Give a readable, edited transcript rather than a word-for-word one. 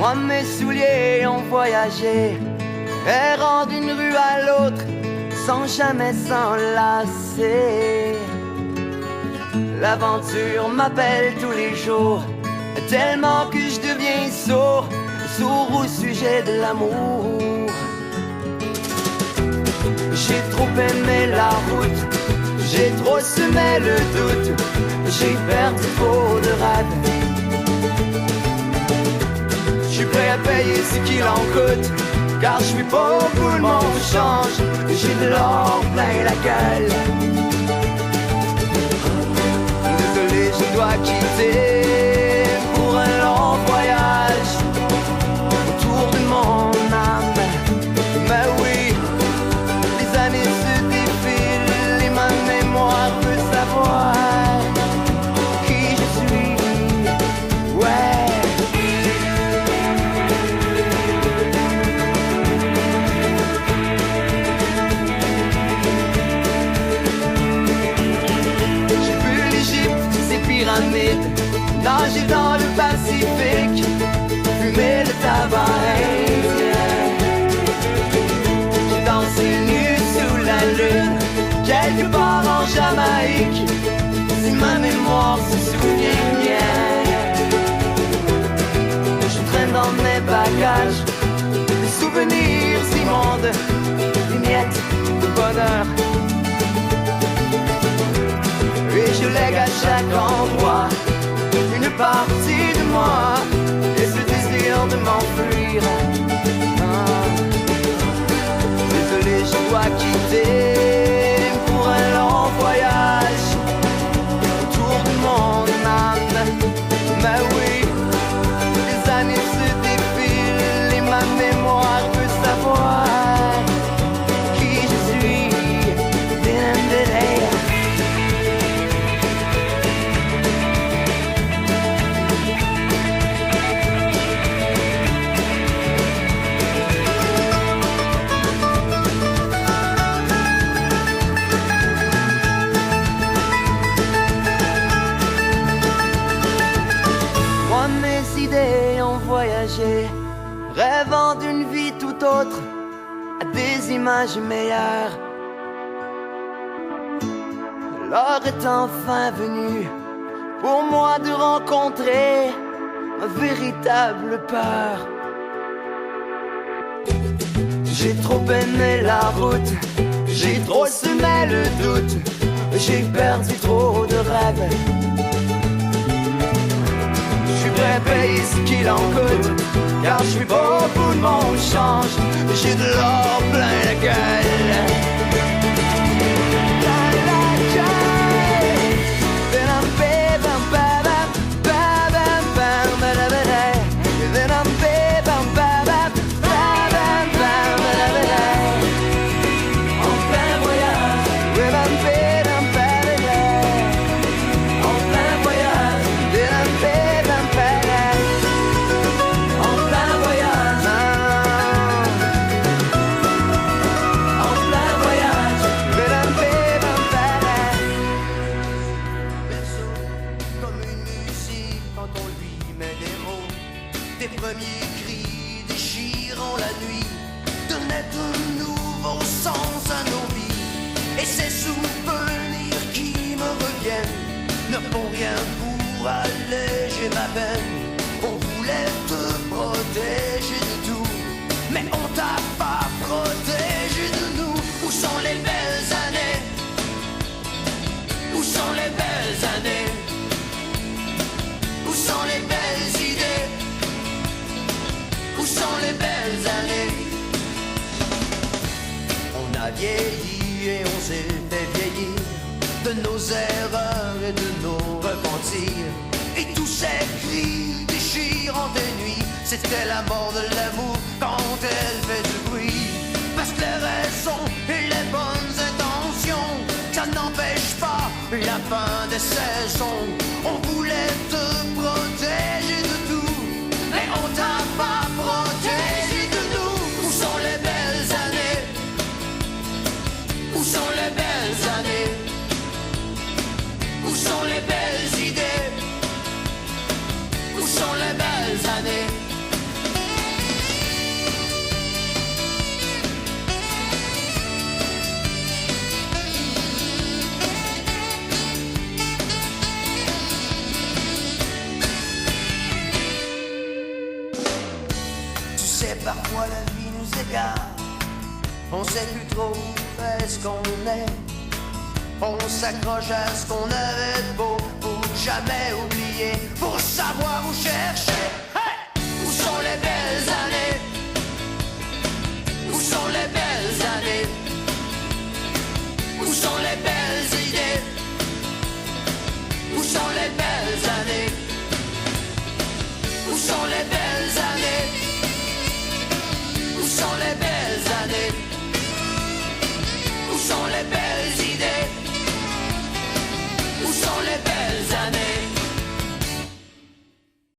Moi mes souliers ont voyagé, errant d'une rue à l'autre, sans jamais s'enlacer. L'aventure m'appelle tous les jours, tellement que je deviens sourd au sujet de l'amour. J'ai trop aimé la route, j'ai trop semé le doute, j'ai perdu trop de rêves. Je suis prêt à payer ce qu'il en coûte, car je suis pauvre, tout le monde change, j'ai de l'or plein la gueule. Désolé, je dois quitter pour un long voyage autour de mon âme. Mais oui, les années se défilent et ma mémoire veut savoir qui je suis. Ouais. J'ai vu l'Égypte, ses pyramides, nager dans le Pacifique, fumer le tabac indien. J'ai dansé nu sous la lune, quelque part en Jamaïque, si ma mémoire se souvient bien. Je traîne dans mes bagages des souvenirs immondes, des miettes de bonheur. Et je lègue à chaque endroit une partie de moi et ce désir de m'enfuir. Désolé, je dois quitter pour un long voyage autour de mon âme. Mais oui, les années se défilent et ma mémoire veut savoir qui je suis. Rêvant d'une vie tout autre, à des images meilleures. L'heure est enfin venue pour moi de rencontrer ma véritable peur. J'ai trop aimé la route, j'ai trop semé le doute, j'ai perdu trop de rêves. Je suis prêt à payer ce qu'il en coûte, car je suis beau, tout le monde change, j'ai de l'or plein la gueule. Pour alléger ma peine, on voulait te protéger de tout, mais on t'a pas protégé de nous. Où sont les belles années? Où sont les belles années? Où sont les belles idées? Où sont les belles années? On a vieilli et on s'est fait vieillir de nos erreurs et de nos repentirs. Et tous ces cris déchirants des nuits, c'était la mort de l'amour quand elle fait du bruit. Parce que les raisons et les bonnes intentions, ça n'empêche pas la fin des saisons. On voulait te protéger de tout, mais on t'a pas protégé de nous. Où sont les belles années? Où sont les belles années? Où sont les belles idées? Où sont les belles années? sais, parfois la vie nous égare. On sait plus trop où est-ce qu'on est. On s'accroche à ce qu'on avait de beau pour jamais oublier, pour savoir où chercher. Hey! Où sont les belles années? Où sont les belles années? Où sont les belles idées? Où sont les belles années? Où sont les belles années? Où sont les belles années? Où sont les belles idées? Où sont les belles